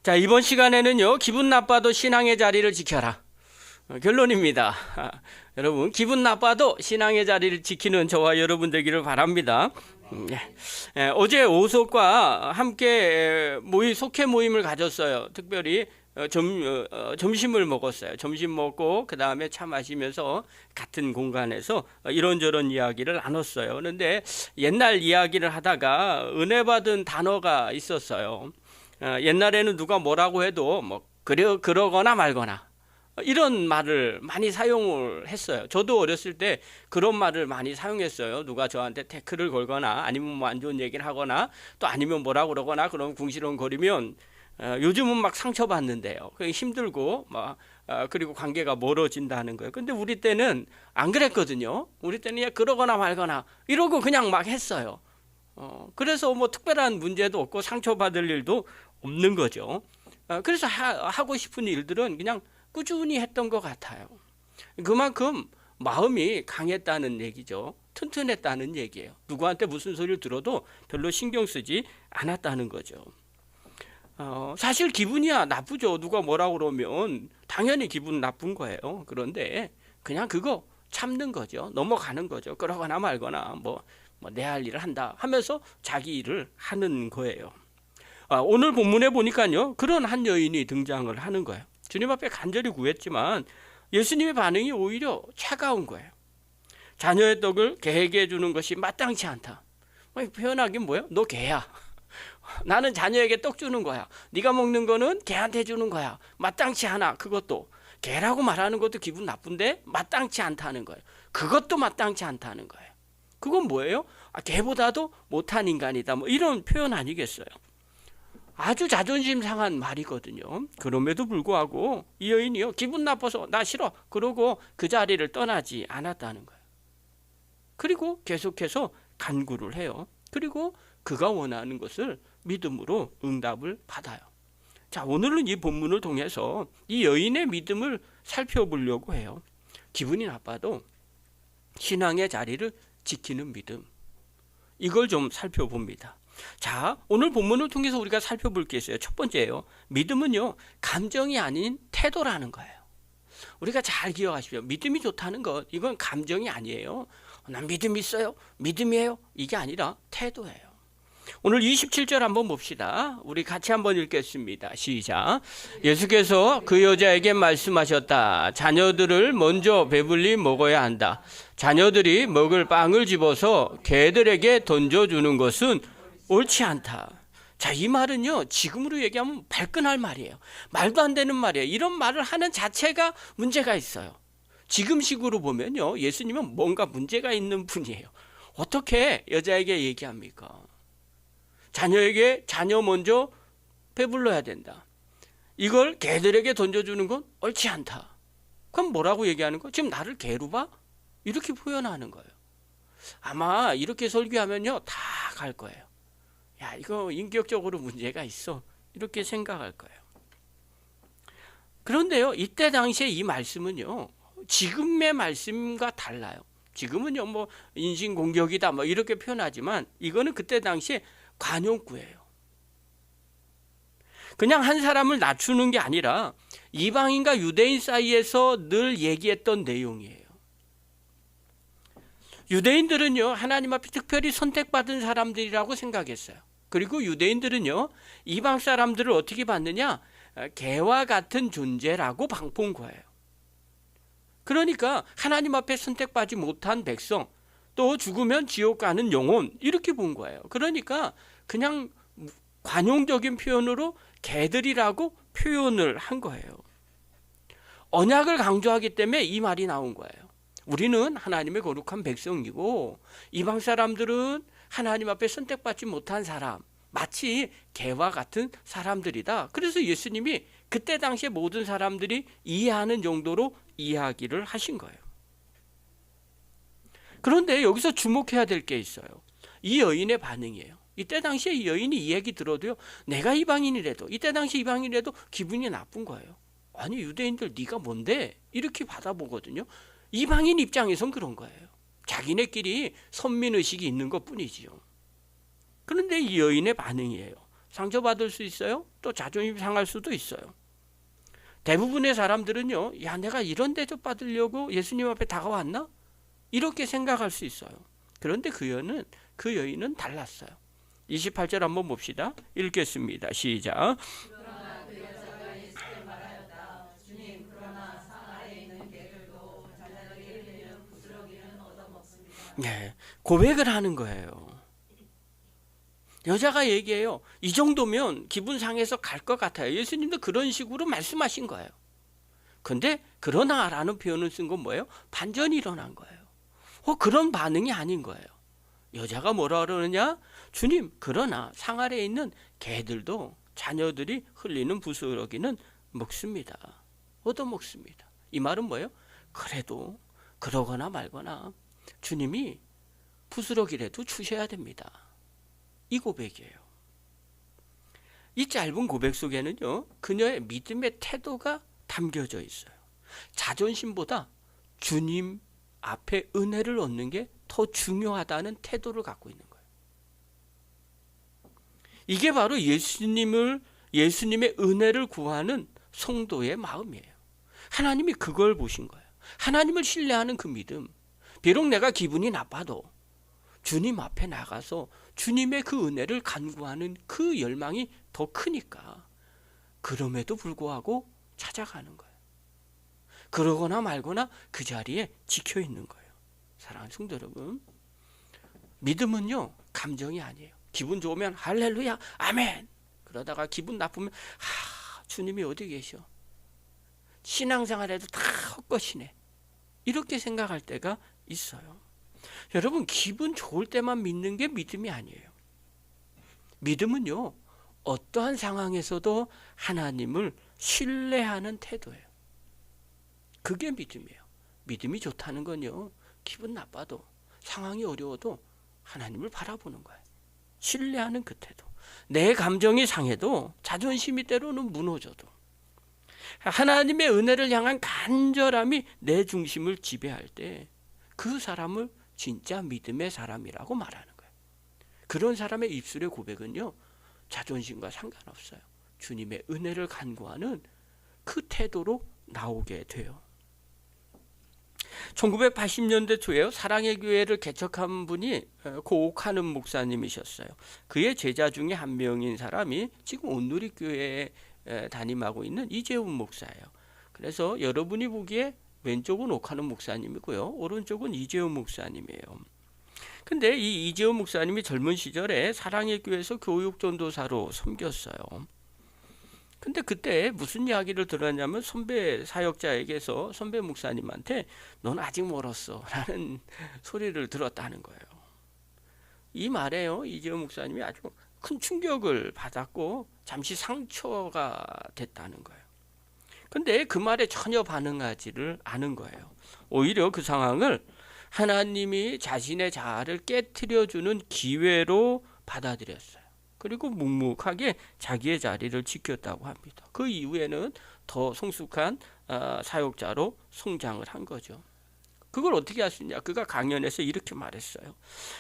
자, 이번 시간에는요, 기분 나빠도 신앙의 자리를 지켜라. 결론입니다. 여러분, 기분 나빠도 신앙의 자리를 지키는 저와 여러분 되기를 바랍니다. 어제 오석과 함께 속회 모임을 가졌어요. 특별히 점심을 먹었어요. 점심 먹고 그 다음에 차 마시면서 같은 공간에서 이런저런 이야기를 나눴어요. 그런데 옛날 이야기를 하다가 은혜 받은 단어가 있었어요. 옛날에는 누가 뭐라고 해도 그러거나 말거나 이런 말을 많이 사용을 했어요. 저도 어렸을 때 그런 말을 많이 사용했어요. 누가 저한테 태클을 걸거나 아니면 뭐 안 좋은 얘기를 하거나 또 아니면 뭐라고 그러거나 그런 궁시렁거리면 요즘은 막 상처받는데요. 힘들고 그리고 관계가 멀어진다는 거예요. 근데 우리 때는 안 그랬거든요. 우리 때는 그냥 그러거나 말거나 이러고 그냥 막 했어요. 그래서 뭐 특별한 문제도 없고 상처받을 일도 없는 거죠. 그래서 하고 싶은 일들은 그냥 꾸준히 했던 것 같아요. 그만큼 마음이 강했다는 얘기죠. 튼튼했다는 얘기예요. 누구한테 무슨 소리를 들어도 별로 신경 쓰지 않았다는 거죠. 사실 기분이야 나쁘죠. 누가 뭐라고 그러면 당연히 기분 나쁜 거예요. 그런데 그냥 그거 참는 거죠. 넘어가는 거죠. 그러거나 말거나 내 할 일을 한다 하면서 자기 일을 하는 거예요. 오늘 본문에 보니까요, 그런 한 여인이 등장을 하는 거예요. 주님 앞에 간절히 구했지만 예수님의 반응이 오히려 차가운 거예요. 자녀의 떡을 개에게 주는 것이 마땅치 않다. 표현하긴 뭐예요? 너 개야. 나는 자녀에게 떡 주는 거야. 네가 먹는 거는 개한테 주는 거야. 마땅치 않아. 그것도 개라고 말하는 것도 기분 나쁜데 마땅치 않다는 거예요. 그것도 마땅치 않다는 거예요. 그건 뭐예요? 개보다도 못한 인간이다. 이런 표현 아니겠어요? 아주 자존심 상한 말이거든요. 그럼에도 불구하고 이 여인이요, 기분 나빠서 나 싫어 그러고 그 자리를 떠나지 않았다는 거예요. 그리고 계속해서 간구를 해요. 그리고 그가 원하는 것을 믿음으로 응답을 받아요. 자, 오늘은 이 본문을 통해서 이 여인의 믿음을 살펴보려고 해요. 기분이 나빠도 신앙의 자리를 지키는 믿음, 이걸 좀 살펴봅니다. 자, 오늘 본문을 통해서 우리가 살펴볼 게 있어요. 첫 번째예요. 믿음은요, 감정이 아닌 태도라는 거예요. 우리가 잘 기억하십시오. 믿음이 좋다는 것, 이건 감정이 아니에요. 난 믿음 있어요, 믿음이에요, 이게 아니라 태도예요. 오늘 27절 한번 봅시다. 우리 같이 한번 읽겠습니다. 시작. 예수께서 그 여자에게 말씀하셨다. 자녀들을 먼저 배불리 먹어야 한다. 자녀들이 먹을 빵을 집어서 개들에게 던져주는 것은 옳지 않다. 자, 이 말은요, 지금으로 얘기하면 발끈할 말이에요. 말도 안 되는 말이에요. 이런 말을 하는 자체가 문제가 있어요. 지금식으로 보면요, 예수님은 뭔가 문제가 있는 분이에요. 어떻게 여자에게 얘기합니까? 자녀 먼저 배불러야 된다. 이걸 개들에게 던져주는 건 옳지 않다. 그럼 뭐라고 얘기하는 거예요? 지금 나를 개로 봐? 이렇게 표현하는 거예요. 아마 이렇게 설교하면요, 다 갈 거예요. 야, 이거 인격적으로 문제가 있어, 이렇게 생각할 거예요. 그런데요, 이때 당시에 이 말씀은요, 지금의 말씀과 달라요. 지금은요, 인신공격이다 이렇게 표현하지만 이거는 그때 당시에 관용구예요. 그냥 한 사람을 낮추는 게 아니라 이방인과 유대인 사이에서 늘 얘기했던 내용이에요. 유대인들은요, 하나님 앞에 특별히 선택받은 사람들이라고 생각했어요. 그리고 유대인들은요, 이방 사람들을 어떻게 봤느냐? 개와 같은 존재라고 본 거예요. 그러니까 하나님 앞에 선택받지 못한 백성, 또 죽으면 지옥 가는 영혼, 이렇게 본 거예요. 그러니까 그냥 관용적인 표현으로 개들이라고 표현을 한 거예요. 언약을 강조하기 때문에 이 말이 나온 거예요. 우리는 하나님의 거룩한 백성이고 이방 사람들은 하나님 앞에 선택받지 못한 사람, 마치 개와 같은 사람들이다. 그래서 예수님이 그때 당시에 모든 사람들이 이해하는 정도로 이야기를 하신 거예요. 그런데 여기서 주목해야 될 게 있어요. 이 여인의 반응이에요. 이때 당시에 이 여인이 이 얘기 들어도요, 내가 이방인이라도, 이때 당시 이방인이라도 기분이 나쁜 거예요. 아니, 유대인들 네가 뭔데? 이렇게 받아보거든요. 이방인 입장에선 그런 거예요. 자기네끼리 선민의식이 있는 것 뿐이지요. 그런데 이 여인의 반응이에요. 상처받을 수 있어요. 또 자존심 상할 수도 있어요. 대부분의 사람들은요, 야, 내가 이런 대접 받으려고 예수님 앞에 다가왔나? 이렇게 생각할 수 있어요. 그런데 그 여인은 달랐어요. 28절 한번 봅시다. 읽겠습니다. 시작. 네, 고백을 하는 거예요. 여자가 얘기해요. 이 정도면 기분 상해서 갈 것 같아요. 예수님도 그런 식으로 말씀하신 거예요. 근데 그러나라는 표현을 쓴 건 뭐예요? 반전이 일어난 거예요. 그런 반응이 아닌 거예요. 여자가 뭐라 그러느냐? 주님, 그러나 상 아래에 있는 개들도 자녀들이 흘리는 부스러기는 먹습니다. 얻어먹습니다. 이 말은 뭐예요? 그래도 그러거나 말거나 주님이 부스러기라도 주셔야 됩니다. 이 고백이에요. 이 짧은 고백 속에는요, 그녀의 믿음의 태도가 담겨져 있어요. 자존심보다 주님 앞에 은혜를 얻는 게 더 중요하다는 태도를 갖고 있는 거예요. 이게 바로 예수님의 은혜를 구하는 성도의 마음이에요. 하나님이 그걸 보신 거예요. 하나님을 신뢰하는 그 믿음. 비록 내가 기분이 나빠도 주님 앞에 나가서 주님의 그 은혜를 간구하는 그 열망이 더 크니까 그럼에도 불구하고 찾아가는 거예요. 그러거나 말거나 그 자리에 지켜 있는 거예요. 사랑하는 성도 여러분, 믿음은요, 감정이 아니에요. 기분 좋으면 할렐루야, 아멘. 그러다가 기분 나쁘면 주님이 어디 계셔? 신앙생활에도 다 헛것이네. 이렇게 생각할 때가 있어요. 여러분, 기분 좋을 때만 믿는 게 믿음이 아니에요. 믿음은요, 어떠한 상황에서도 하나님을 신뢰하는 태도예요. 그게 믿음이에요. 믿음이 좋다는 건요, 기분 나빠도 상황이 어려워도 하나님을 바라보는 거예요. 신뢰하는 그 태도. 내 감정이 상해도 자존심이 때로는 무너져도 하나님의 은혜를 향한 간절함이 내 중심을 지배할 때 그 사람을 진짜 믿음의 사람이라고 말하는 거예요. 그런 사람의 입술의 고백은요, 자존심과 상관없어요. 주님의 은혜를 간구하는 그 태도로 나오게 돼요. 1980년대 초에 사랑의 교회를 개척한 분이 고 옥하는 목사님이셨어요. 그의 제자 중에 한 명인 사람이 지금 온누리교회에 담임하고 있는 이재훈 목사예요. 그래서 여러분이 보기에 왼쪽은 옥하는 목사님이고요, 오른쪽은 이재훈 목사님이에요. 근데 이 이재훈 목사님이 젊은 시절에 사랑의 교회에서 교육 전도사로 섬겼어요. 근데 그때 무슨 이야기를 들었냐면 선배 사역자에게서 선배 목사님한테 넌 아직 멀었어 라는 소리를 들었다는 거예요. 이 말에요, 이재훈 목사님이 아주 큰 충격을 받았고 잠시 상처가 됐다는 거예요. 근데 그 말에 전혀 반응하지를 않은 거예요. 오히려 그 상황을 하나님이 자신의 자아를 깨트려주는 기회로 받아들였어요. 그리고 묵묵하게 자기의 자리를 지켰다고 합니다. 그 이후에는 더 성숙한 사역자로 성장을 한 거죠. 그걸 어떻게 할 수 있냐? 그가 강연에서 이렇게 말했어요.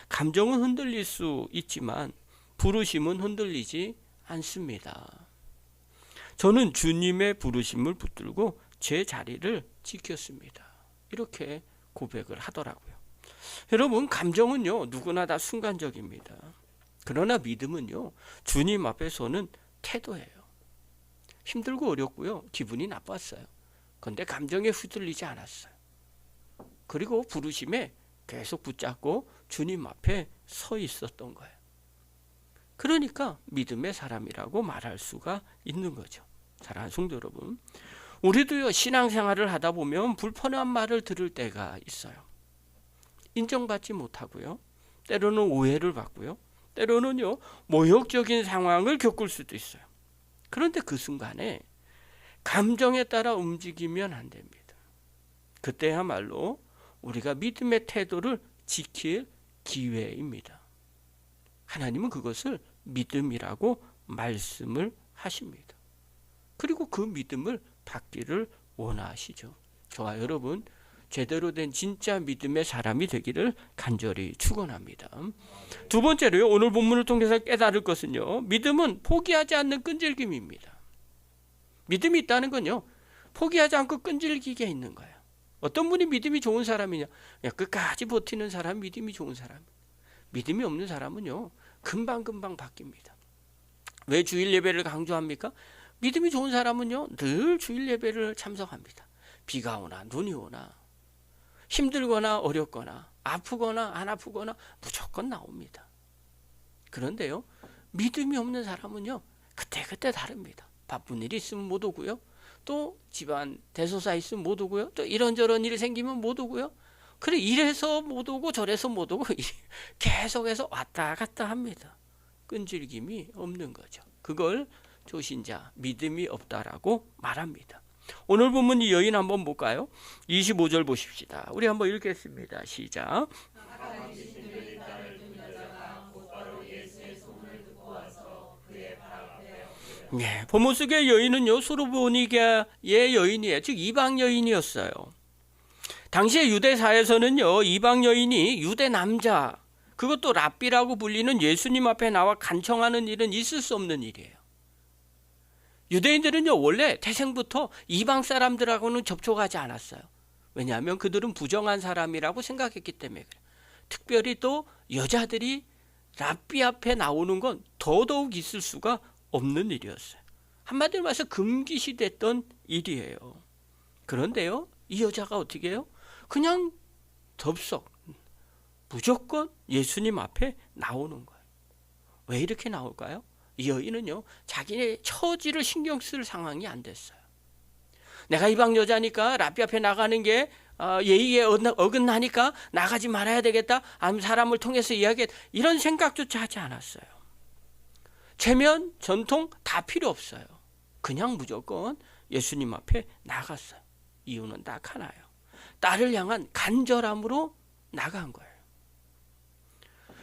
감정은 흔들릴 수 있지만 부르심은 흔들리지 않습니다. 저는 주님의 부르심을 붙들고 제 자리를 지켰습니다. 이렇게 고백을 하더라고요. 여러분, 감정은요, 누구나 다 순간적입니다. 그러나 믿음은요, 주님 앞에 서는 태도예요. 힘들고 어렵고요, 기분이 나빴어요. 그런데 감정에 휘둘리지 않았어요. 그리고 부르심에 계속 붙잡고 주님 앞에 서 있었던 거예요. 그러니까 믿음의 사람이라고 말할 수가 있는 거죠. 사랑하는 성도 여러분, 우리도요, 신앙생활을 하다 보면 불편한 말을 들을 때가 있어요. 인정받지 못하고요, 때로는 오해를 받고요, 때로는요, 모욕적인 상황을 겪을 수도 있어요. 그런데 그 순간에 감정에 따라 움직이면 안 됩니다. 그때야말로 우리가 믿음의 태도를 지킬 기회입니다. 하나님은 그것을 믿음이라고 말씀을 하십니다. 그리고 그 믿음을 받기를 원하시죠. 저와 여러분, 제대로 된 진짜 믿음의 사람이 되기를 간절히 축원합니다. 두 번째로요, 오늘 본문을 통해서 깨달을 것은요, 믿음은 포기하지 않는 끈질김입니다. 믿음이 있다는 건요, 포기하지 않고 끈질기게 있는 거예요. 어떤 분이 믿음이 좋은 사람이냐? 끝까지 버티는 사람 믿음이 좋은 사람. 믿음이 없는 사람은요, 금방금방 바뀝니다. 왜 주일 예배를 강조합니까? 믿음이 좋은 사람은요, 늘 주일 예배를 참석합니다. 비가 오나 눈이 오나 힘들거나 어렵거나 아프거나 안 아프거나 무조건 나옵니다. 그런데요, 믿음이 없는 사람은요, 그때그때 다릅니다. 바쁜 일이 있으면 못 오고요, 또 집안 대소사 있으면 못 오고요, 또 이런저런 일이 생기면 못 오고요, 그래 이래서 못 오고 저래서 못 오고 계속해서 왔다 갔다 합니다. 끈질김이 없는 거죠. 그걸 조신자, 믿음이 없다라고 말합니다. 오늘 본문 이 여인 한번 볼까요? 25절 보십시다. 우리 한번 읽겠습니다. 시작. 네, 본문 속의 여인은요, 수르보니게의 여인이에요. 즉 이방 여인이었어요. 당시의 유대사에서는요, 이방 여인이 유대 남자, 그것도 랍비라고 불리는 예수님 앞에 나와 간청하는 일은 있을 수 없는 일이에요. 유대인들은요, 원래 태생부터 이방 사람들하고는 접촉하지 않았어요. 왜냐하면 그들은 부정한 사람이라고 생각했기 때문에 그래요. 특별히 또 여자들이 랍비 앞에 나오는 건 더더욱 있을 수가 없는 일이었어요. 한마디로 말해서 금기시됐던 일이에요. 그런데요, 이 여자가 어떻게 해요? 그냥 덥석 무조건 예수님 앞에 나오는 거예요. 왜 이렇게 나올까요? 이 여인은요, 자기의 처지를 신경 쓸 상황이 안 됐어요. 내가 이방 여자니까 랍비 앞에 나가는 게 예의에 어긋나니까 나가지 말아야 되겠다, 아니면 사람을 통해서 이야기했다, 이런 생각조차 하지 않았어요. 체면, 전통 다 필요 없어요. 그냥 무조건 예수님 앞에 나갔어요. 이유는 딱 하나요. 딸을 향한 간절함으로 나간 거예요.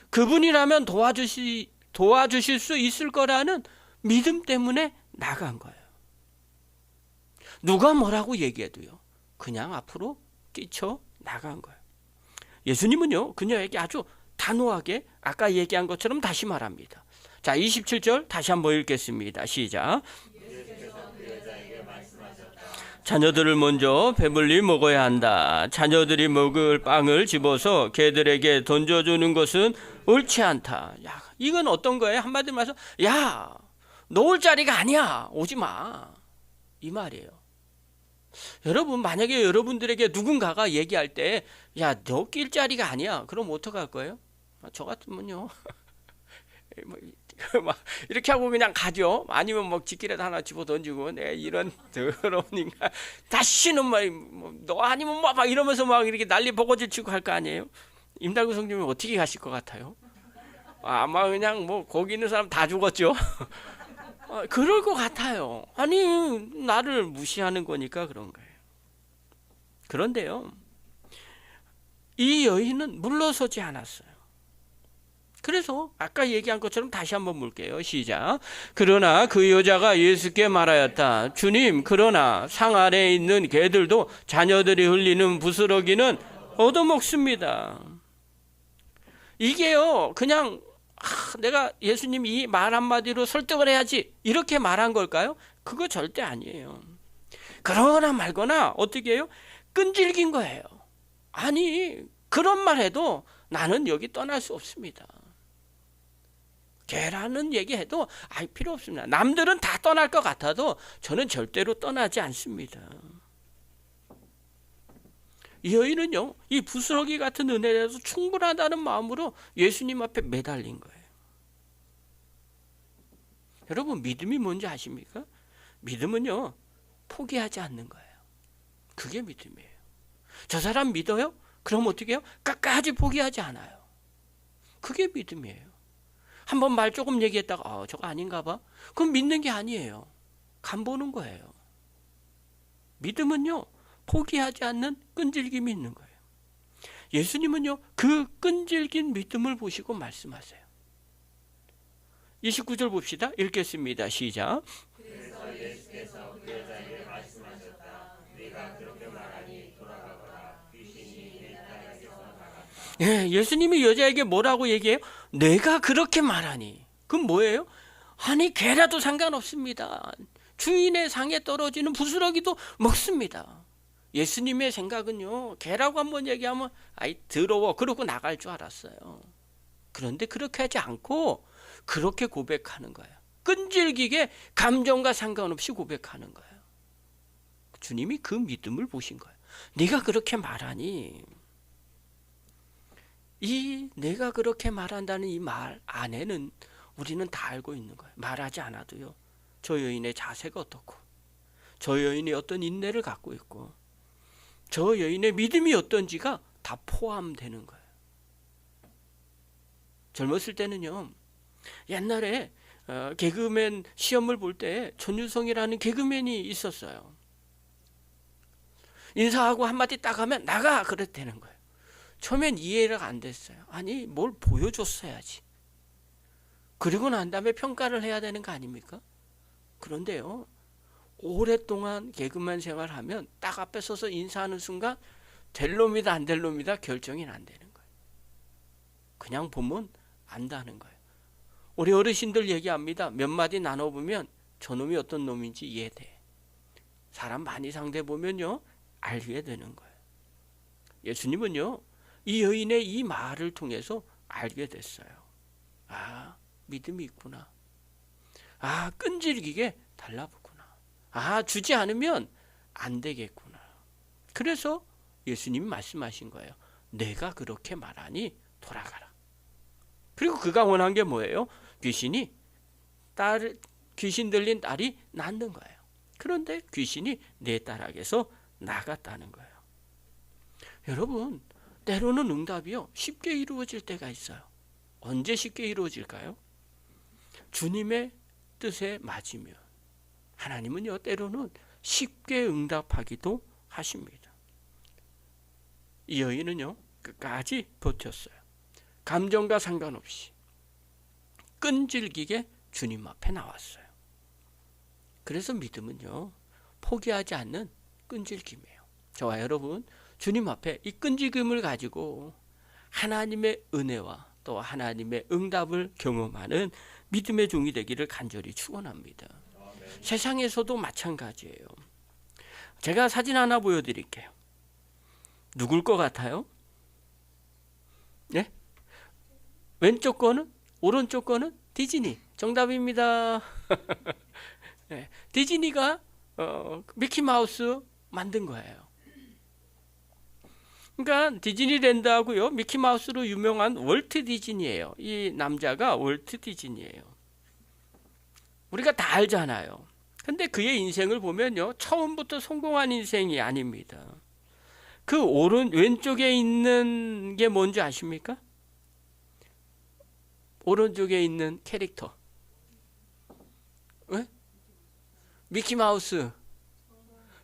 그분이라면 도와주실 수 있을 거라는 믿음 때문에 나간 거예요. 누가 뭐라고 얘기해도요, 그냥 앞으로 뛰쳐 나간 거예요. 예수님은요, 그녀에게 아주 단호하게 아까 얘기한 것처럼 다시 말합니다. 자, 27절 다시 한번 읽겠습니다. 시작. 자녀들을 먼저 배불리 먹어야 한다. 자녀들이 먹을 빵을 집어서 개들에게 던져주는 것은 옳지 않다. 야, 이건 어떤 거예요? 한마디로 말해서, 야, 너 올 자리가 아니야, 오지 마, 이 말이에요. 여러분, 만약에 여러분들에게 누군가가 얘기할 때, 야, 너 낄 자리가 아니야, 그럼 어떡할 거예요? 저 같으면요, 막 이렇게 하고 그냥 가죠. 아니면 뭐 집길에다 하나 집어 던지고, 내 이런 더러우니까 다시는 너 아니면 막 이러면서 막 이렇게 난리 버거지 치고 할 거 아니에요? 임달구 성님이 어떻게 가실 것 같아요? 아마 그냥 뭐 거기 있는 사람 다 죽었죠. 그럴 것 같아요. 아니, 나를 무시하는 거니까 그런 거예요. 그런데요, 이 여인은 물러서지 않았어요. 그래서 아까 얘기한 것처럼 다시 한번 물게요. 시작. 그러나 그 여자가 예수께 말하였다. 주님, 그러나 상 아래에 있는 개들도 자녀들이 흘리는 부스러기는 얻어먹습니다. 이게요, 그냥 내가 예수님 이 말 한마디로 설득을 해야지, 이렇게 말한 걸까요? 그거 절대 아니에요. 그러거나 말거나 어떻게 해요? 끈질긴 거예요. 아니, 그런 말 해도 나는 여기 떠날 수 없습니다. 개라는 얘기해도 필요 없습니다. 남들은 다 떠날 것 같아도 저는 절대로 떠나지 않습니다. 이 여인은요, 이 부스러기 같은 은혜에서 충분하다는 마음으로 예수님 앞에 매달린 거예요. 여러분, 믿음이 뭔지 아십니까? 믿음은요, 포기하지 않는 거예요. 그게 믿음이에요. 저 사람 믿어요? 그럼 어떻게 해요? 끝까지 포기하지 않아요. 그게 믿음이에요. 한번 말 조금 얘기했다가 저거 아닌가 봐, 그럼 믿는 게 아니에요. 간 보는 거예요. 믿음은요, 포기하지 않는 끈질김이 있는 거예요. 예수님은요, 그 끈질긴 믿음을 보시고 말씀하세요. 29절 봅시다. 읽겠습니다. 시작. 그래서 예수께서 그 여자에게 말씀하셨다. 네가 그렇게 말하니 돌아가거라. 예, 예수님이 여자에게 뭐라고 얘기해요? 내가 그렇게 말하니. 그럼 뭐예요? 아니 개라도 상관없습니다. 주인의 상에 떨어지는 부스러기도 먹습니다. 예수님의 생각은요, 개라고 한번 얘기하면 아이 더러워 그러고 나갈 줄 알았어요. 그런데 그렇게 하지 않고 그렇게 고백하는 거예요. 끈질기게 감정과 상관없이 고백하는 거예요. 주님이 그 믿음을 보신 거예요. 네가 그렇게 말하니, 이 내가 그렇게 말한다는 이 말 안에는 우리는 다 알고 있는 거예요. 말하지 않아도요, 저 여인의 자세가 어떻고, 저 여인이 어떤 인내를 갖고 있고, 저 여인의 믿음이 어떤지가 다 포함되는 거예요. 젊었을 때는요, 옛날에 개그맨 시험을 볼 때 전유성이라는 개그맨이 있었어요. 인사하고 한마디 딱 하면 나가 그랬다는 거예요. 처음엔 이해가 안 됐어요. 아니 뭘 보여줬어야지. 그리고 난 다음에 평가를 해야 되는 거 아닙니까? 그런데요, 오랫동안 개그맨 생활하면 딱 앞에 서서 인사하는 순간 될 놈이다 안 될 놈이다 결정이 안 되는 거예요. 그냥 보면 안다는 거예요. 우리 어르신들 얘기합니다. 몇 마디 나눠보면 저놈이 어떤 놈인지 이해돼. 사람 많이 상대 보면요, 알게 되는 거예요. 예수님은요, 이 여인의 이 말을 통해서 알게 됐어요. 아, 믿음이 있구나. 아, 끈질기게 달라붙구나. 아, 주지 않으면 안 되겠구나. 그래서 예수님이 말씀하신 거예요. 내가 그렇게 말하니 돌아가라. 그리고 그가 원한 게 뭐예요? 귀신 들린 딸이 낫는 거예요. 그런데 귀신이 내 딸에게서 나갔다는 거예요. 여러분, 때로는 응답이요, 쉽게 이루어질 때가 있어요. 언제 쉽게 이루어질까요? 주님의 뜻에 맞으면. 하나님은요, 때로는 쉽게 응답하기도 하십니다. 이 여인은요, 끝까지 버텼어요. 감정과 상관없이 끈질기게 주님 앞에 나왔어요. 그래서 믿음은요, 포기하지 않는 끈질김이에요. 저와 여러분, 주님 앞에 이 끈질김을 가지고 하나님의 은혜와 또 하나님의 응답을 경험하는 믿음의 종이 되기를 간절히 축원합니다. 세상에서도 마찬가지예요. 제가 사진 하나 보여드릴게요. 누굴 것 같아요? 네? 왼쪽 거는? 오른쪽 거는? 디즈니. 정답입니다. 네, 디즈니가 미키마우스 만든 거예요. 그러니까 디즈니랜드하고요, 미키마우스로 유명한 월트 디즈니예요. 이 남자가 월트 디즈니예요. 우리가 다 알잖아요. 근데 그의 인생을 보면요, 처음부터 성공한 인생이 아닙니다. 그 왼쪽에 있는 게 뭔지 아십니까? 오른쪽에 있는 캐릭터. 왜? 미키마우스.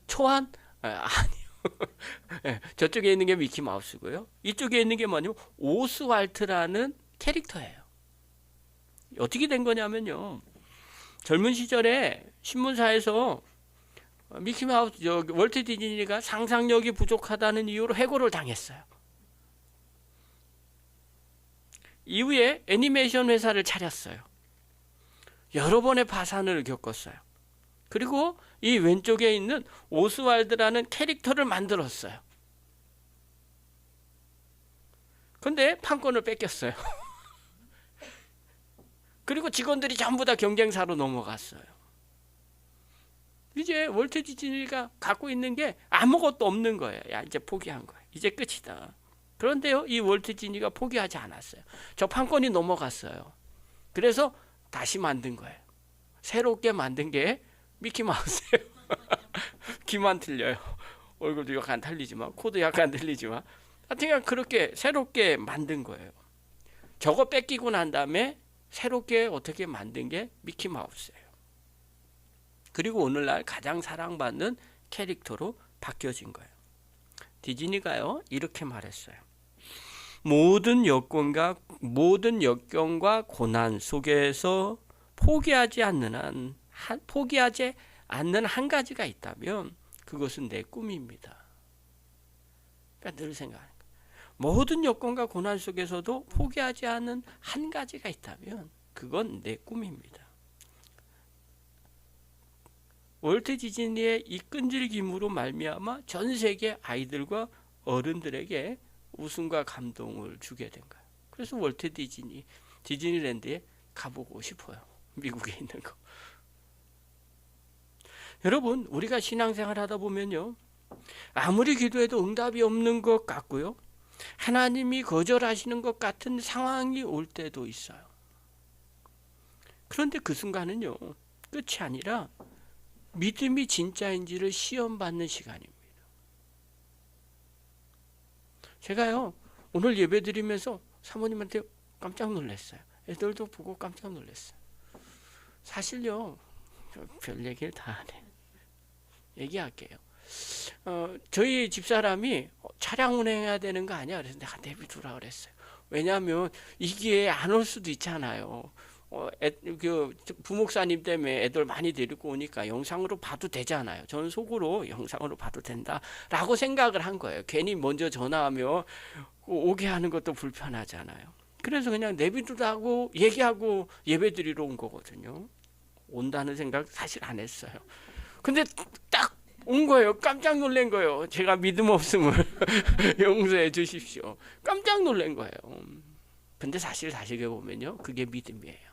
초안? 아니요. 네, 저쪽에 있는 게 미키마우스고요. 이쪽에 있는 게 뭐냐면 오스왈트라는 캐릭터예요. 어떻게 된 거냐면요, 젊은 시절에 신문사에서 미키마우스, 월트 디즈니가 상상력이 부족하다는 이유로 해고를 당했어요. 이후에 애니메이션 회사를 차렸어요. 여러 번의 파산을 겪었어요. 그리고 이 왼쪽에 있는 오스왈드라는 캐릭터를 만들었어요. 근데 판권을 뺏겼어요. 그리고 직원들이 전부 다 경쟁사로 넘어갔어요. 이제 월트 디즈니가 갖고 있는 게 아무것도 없는 거예요. 야, 이제 포기한 거예요. 이제 끝이다. 그런데요, 이 월트 디즈니가 포기하지 않았어요. 저 판권이 넘어갔어요. 그래서 다시 만든 거예요. 새롭게 만든 게 미키마우스예요. 귀만 틀려요. 얼굴도 약간 틀리지만, 코도 약간 틀리지만, 하여튼 그렇게 새롭게 만든 거예요. 저거 뺏기고 난 다음에 새롭게 어떻게 만든 게 미키마우스예요. 그리고 오늘날 가장 사랑받는 캐릭터로 바뀌어진 거예요. 디즈니가요, 이렇게 말했어요. 모든 여건과 고난 속에서 포기하지 않는 한 가지가 있다면 그것은 내 꿈입니다. 그러니까 늘 생각하는 거예요. 모든 여건과 고난 속에서도 포기하지 않은 한 가지가 있다면 그건 내 꿈입니다. 월트 디즈니의 이 끈질김으로 말미암아 전 세계 아이들과 어른들에게 웃음과 감동을 주게 된 거예요. 그래서 월트 디즈니랜드에 가보고 싶어요. 미국에 있는 거. 여러분, 우리가 신앙생활 하다 보면요, 아무리 기도해도 응답이 없는 것 같고요, 하나님이 거절하시는 것 같은 상황이 올 때도 있어요. 그런데 그 순간은요, 끝이 아니라 믿음이 진짜인지를 시험받는 시간입니다. 제가요, 오늘 예배 드리면서 사모님한테 깜짝 놀랐어요. 애들도 보고 깜짝 놀랐어요. 사실요, 별 얘기를 다 하네. 얘기할게요. 저희 집사람이 차량 운행해야 되는 거 아니야? 그래서 내가 내비두라 그랬어요. 왜냐하면 이게 안 올 수도 있잖아요. 그 부목사님 때문에 애들 많이 데리고 오니까 영상으로 봐도 되잖아요. 저는 속으로 영상으로 봐도 된다라고 생각을 한 거예요. 괜히 먼저 전화하며 오게 하는 것도 불편하잖아요. 그래서 그냥 내비두라고 얘기하고 예배드리러 온 거거든요. 온다는 생각 사실 안 했어요. 근데 딱 온 거예요. 깜짝 놀란 거예요. 제가 믿음 없음을 용서해 주십시오. 깜짝 놀란 거예요. 근데 사실 다시게 보면요, 그게 믿음이에요.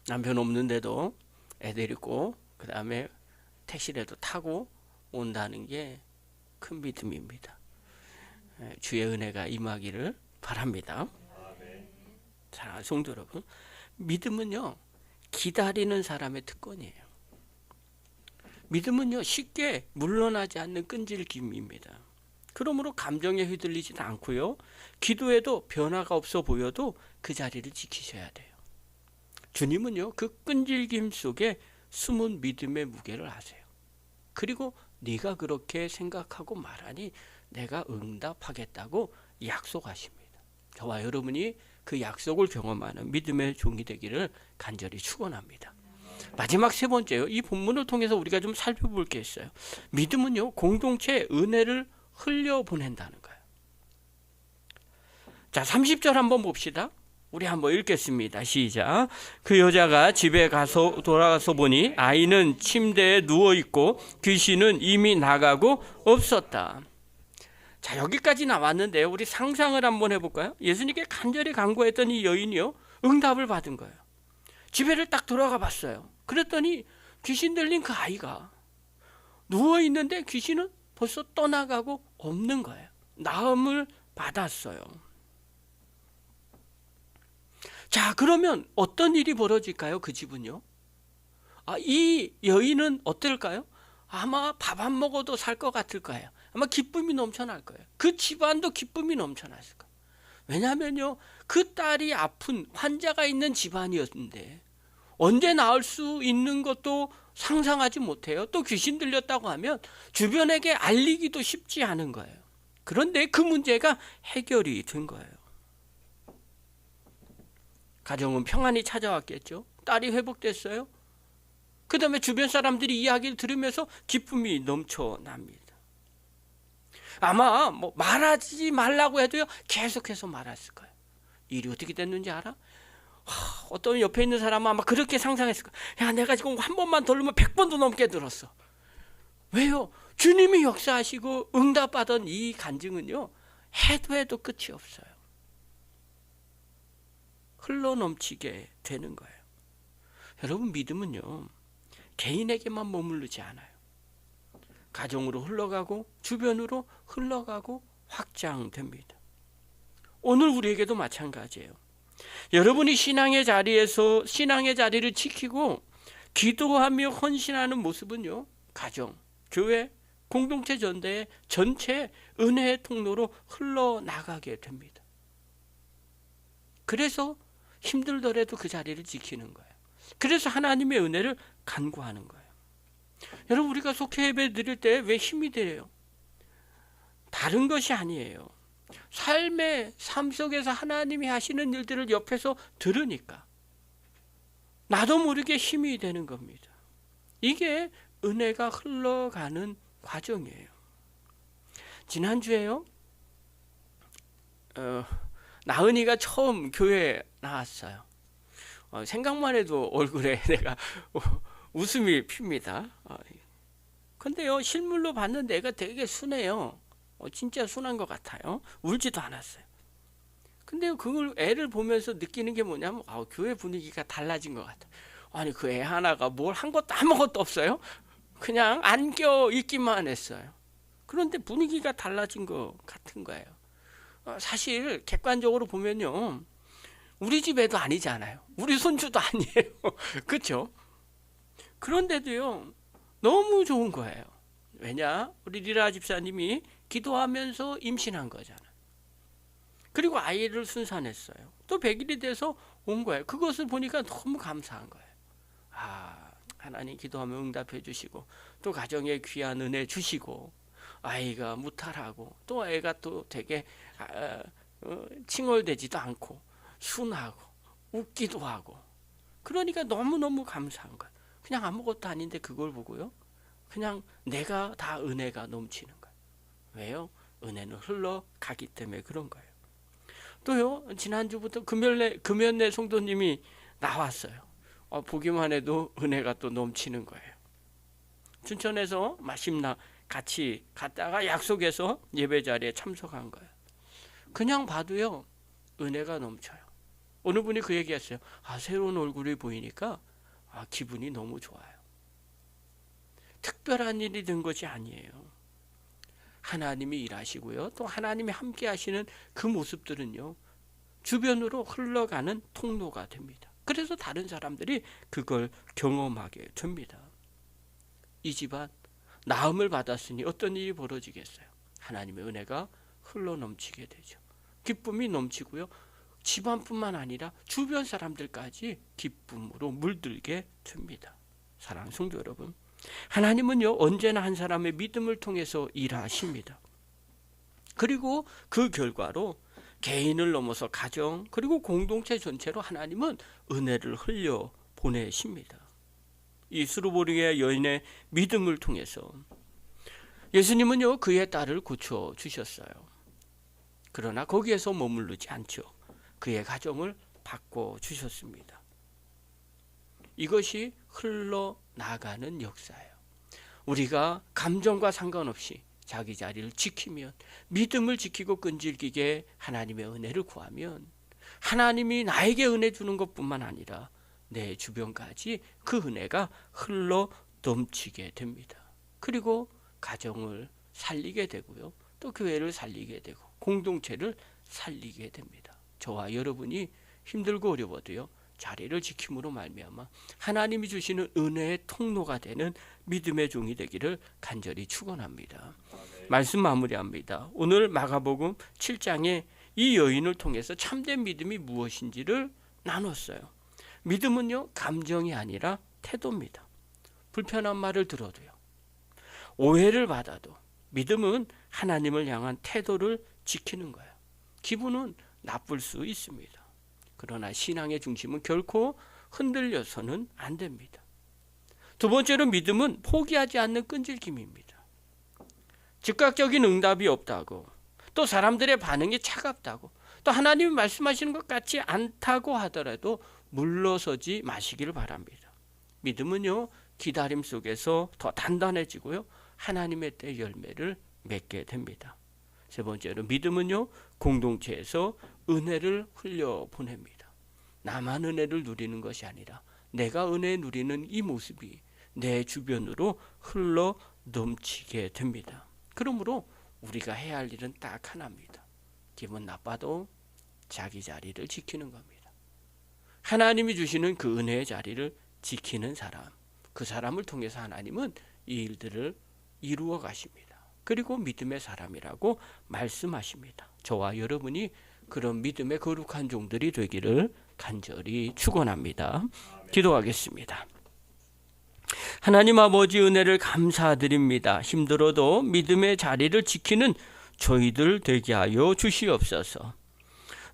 남편 없는데도 애 데리고 그 다음에 택시라도 타고 온다는 게 큰 믿음입니다. 주의 은혜가 임하기를 바랍니다. 자, 성도 여러분, 믿음은요, 기다리는 사람의 특권이에요. 믿음은요, 쉽게 물러나지 않는 끈질김입니다. 그러므로 감정에 휘둘리지는 않고요, 기도에도 변화가 없어 보여도 그 자리를 지키셔야 돼요. 주님은요, 그 끈질김 속에 숨은 믿음의 무게를 아세요. 그리고 네가 그렇게 생각하고 말하니 내가 응답하겠다고 약속하십니다. 저와 여러분이 그 약속을 경험하는 믿음의 종이 되기를 간절히 축원합니다. 마지막 세 번째요. 이 본문을 통해서 우리가 좀 살펴볼 게 있어요. 믿음은요, 공동체의 은혜를 흘려보낸다는 거예요. 자, 30절 한번 봅시다. 우리 한번 읽겠습니다. 시작. 그 여자가 집에 가서 돌아가서 보니 아이는 침대에 누워있고 귀신은 이미 나가고 없었다. 자, 여기까지 나왔는데 우리 상상을 한번 해볼까요? 예수님께 간절히 간구했던 이 여인이요, 응답을 받은 거예요. 집에를 딱 돌아가 봤어요. 그랬더니 귀신 들린 그 아이가 누워있는데 귀신은 벌써 떠나가고 없는 거예요. 나음을 받았어요. 자, 그러면 어떤 일이 벌어질까요? 그 집은요? 이 여인은 어떨까요? 아마 밥 안 먹어도 살 것 같을 거예요. 아마 기쁨이 넘쳐날 거예요. 그 집안도 기쁨이 넘쳐났을 거예요. 왜냐하면요, 그 딸이 아픈 환자가 있는 집안이었는데 언제 나을 수 있는 것도 상상하지 못해요. 또 귀신 들렸다고 하면 주변에게 알리기도 쉽지 않은 거예요. 그런데 그 문제가 해결이 된 거예요. 가정은 평안히 찾아왔겠죠. 딸이 회복됐어요. 그 다음에 주변 사람들이 이야기를 들으면서 기쁨이 넘쳐납니다. 아마 말하지 말라고 해도요, 계속해서 말했을 거예요. 일이 어떻게 됐는지 알아? 어떤 옆에 있는 사람은 아마 그렇게 상상했을 거예요. 야, 내가 지금 한 번만 더 누르면 100번도 넘게 들었어. 왜요? 주님이 역사하시고 응답받은 이 간증은요, 해도 끝이 없어요. 흘러넘치게 되는 거예요. 여러분, 믿음은요, 개인에게만 머무르지 않아요. 가정으로 흘러가고 주변으로 흘러가고 확장됩니다. 오늘 우리에게도 마찬가지예요. 여러분이 신앙의 자리를 지키고 기도하며 헌신하는 모습은요, 가정, 교회, 공동체 전대의 전체 은혜의 통로로 흘러나가게 됩니다. 그래서 힘들더라도 그 자리를 지키는 거예요. 그래서 하나님의 은혜를 간구하는 거예요. 여러분, 우리가 속해 예배 드릴 때 왜 힘이 돼요? 다른 것이 아니에요. 삶 속에서 하나님이 하시는 일들을 옆에서 들으니까 나도 모르게 힘이 되는 겁니다. 이게 은혜가 흘러가는 과정이에요. 지난주에요, 나은이가 처음 교회에 나왔어요. 생각만 해도 얼굴에 내가 웃음이 핍니다. 근데요, 실물로 봤는데 애가 되게 순해요. 진짜 순한 것 같아요. 울지도 않았어요. 근데 그걸 애를 보면서 느끼는 게 뭐냐면 교회 분위기가 달라진 것 같아요. 아니 그 애 하나가 뭘 한 것도 아무것도 없어요. 그냥 안겨 있기만 했어요. 그런데 분위기가 달라진 것 같은 거예요. 사실 객관적으로 보면요, 우리 집 애도 아니잖아요. 우리 손주도 아니에요. 그렇죠? 그런데도요, 너무 좋은 거예요. 왜냐? 우리 리라 집사님이 기도하면서 임신한 거잖아요. 그리고 아이를 순산했어요. 또 100일이 돼서 온 거예요. 그것을 보니까 너무 감사한 거예요. 하나님 기도하면 응답해 주시고, 또 가정에 귀한 은혜 주시고, 아이가 무탈하고, 또 애가 또 되게 칭얼대지도 않고 순하고 웃기도 하고, 그러니까 너무너무 감사한 거예요. 그냥 아무것도 아닌데 그걸 보고요, 그냥 내가 다 은혜가 넘치는 거예요. 왜요? 은혜는 흘러가기 때문에 그런 거예요. 또요, 지난주부터 금연내 성도님이 나왔어요. 보기만 해도 은혜가 또 넘치는 거예요. 춘천에서 마심나 같이 갔다가 약속해서 예배 자리에 참석한 거예요. 그냥 봐도요, 은혜가 넘쳐요. 어느 분이 그 얘기했어요. 새로운 얼굴이 보이니까 기분이 너무 좋아요. 특별한 일이 된 것이 아니에요. 하나님이 일하시고요, 또 하나님이 함께 하시는 그 모습들은요, 주변으로 흘러가는 통로가 됩니다. 그래서 다른 사람들이 그걸 경험하게 됩니다. 이 집안 나음을 받았으니 어떤 일이 벌어지겠어요? 하나님의 은혜가 흘러 넘치게 되죠. 기쁨이 넘치고요, 집안뿐만 아니라 주변 사람들까지 기쁨으로 물들게 됩니다. 사랑하는 성도 여러분, 하나님은요, 언제나 한 사람의 믿음을 통해서 일하십니다. 그리고 그 결과로 개인을 넘어서 가정, 그리고 공동체 전체로 하나님은 은혜를 흘려 보내십니다. 이 스루보르게 여인의 믿음을 통해서 예수님은요, 그의 딸을 고쳐 주셨어요. 그러나 거기에서 머무르지 않죠. 그의 가정을 바꿔 주셨습니다. 이것이 흘러나가는 역사예요. 우리가 감정과 상관없이 자기 자리를 지키면, 믿음을 지키고 끈질기게 하나님의 은혜를 구하면, 하나님이 나에게 은혜 주는 것뿐만 아니라 내 주변까지 그 은혜가 흘러 넘치게 됩니다. 그리고 가정을 살리게 되고요, 또 교회를 살리게 되고 공동체를 살리게 됩니다. 저와 여러분이 힘들고 어려워도요, 자리를 지킴으로 말미암아 하나님이 주시는 은혜의 통로가 되는 믿음의 종이 되기를 간절히 축원합니다. 말씀 마무리합니다. 오늘 마가복음 7장에 이 여인을 통해서 참된 믿음이 무엇인지를 나눴어요. 믿음은요, 감정이 아니라 태도입니다. 불편한 말을 들어도요, 오해를 받아도 믿음은 하나님을 향한 태도를 지키는 거예요. 기분은 나쁠 수 있습니다. 그러나 신앙의 중심은 결코 흔들려서는 안 됩니다. 두 번째로 믿음은 포기하지 않는 끈질김입니다. 즉각적인 응답이 없다고, 또 사람들의 반응이 차갑다고, 또 하나님이 말씀하시는 것 같지 않다고 하더라도 물러서지 마시기를 바랍니다. 믿음은요, 기다림 속에서 더 단단해지고요, 하나님의 때 열매를 맺게 됩니다. 세 번째로 믿음은요, 공동체에서 은혜를 흘려보냅니다. 나만 은혜를 누리는 것이 아니라 내가 은혜 누리는 이 모습이 내 주변으로 흘러 넘치게 됩니다. 그러므로 우리가 해야 할 일은 딱 하나입니다. 기분 나빠도 자기 자리를 지키는 겁니다. 하나님이 주시는 그 은혜의 자리를 지키는 사람, 그 사람을 통해서 하나님은 이 일들을 이루어 가십니다. 그리고 믿음의 사람이라고 말씀하십니다. 저와 여러분이 그런 믿음의 거룩한 종들이 되기를 간절히 축원합니다. 기도하겠습니다. 하나님 아버지, 은혜를 감사드립니다. 힘들어도 믿음의 자리를 지키는 저희들 되게 하여 주시옵소서.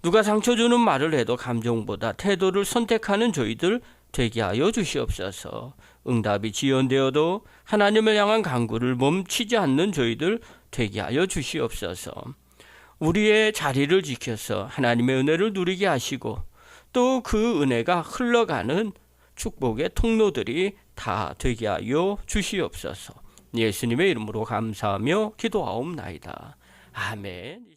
누가 상처 주는 말을 해도 감정보다 태도를 선택하는 저희들 되게 하여 주시옵소서. 응답이 지연되어도 하나님을 향한 간구를 멈추지 않는 저희들 되게 하여 주시옵소서. 우리의 자리를 지켜서 하나님의 은혜를 누리게 하시고 또 그 은혜가 흘러가는 축복의 통로들이 다 되게 하여 주시옵소서. 예수님의 이름으로 감사하며 기도하옵나이다. 아멘.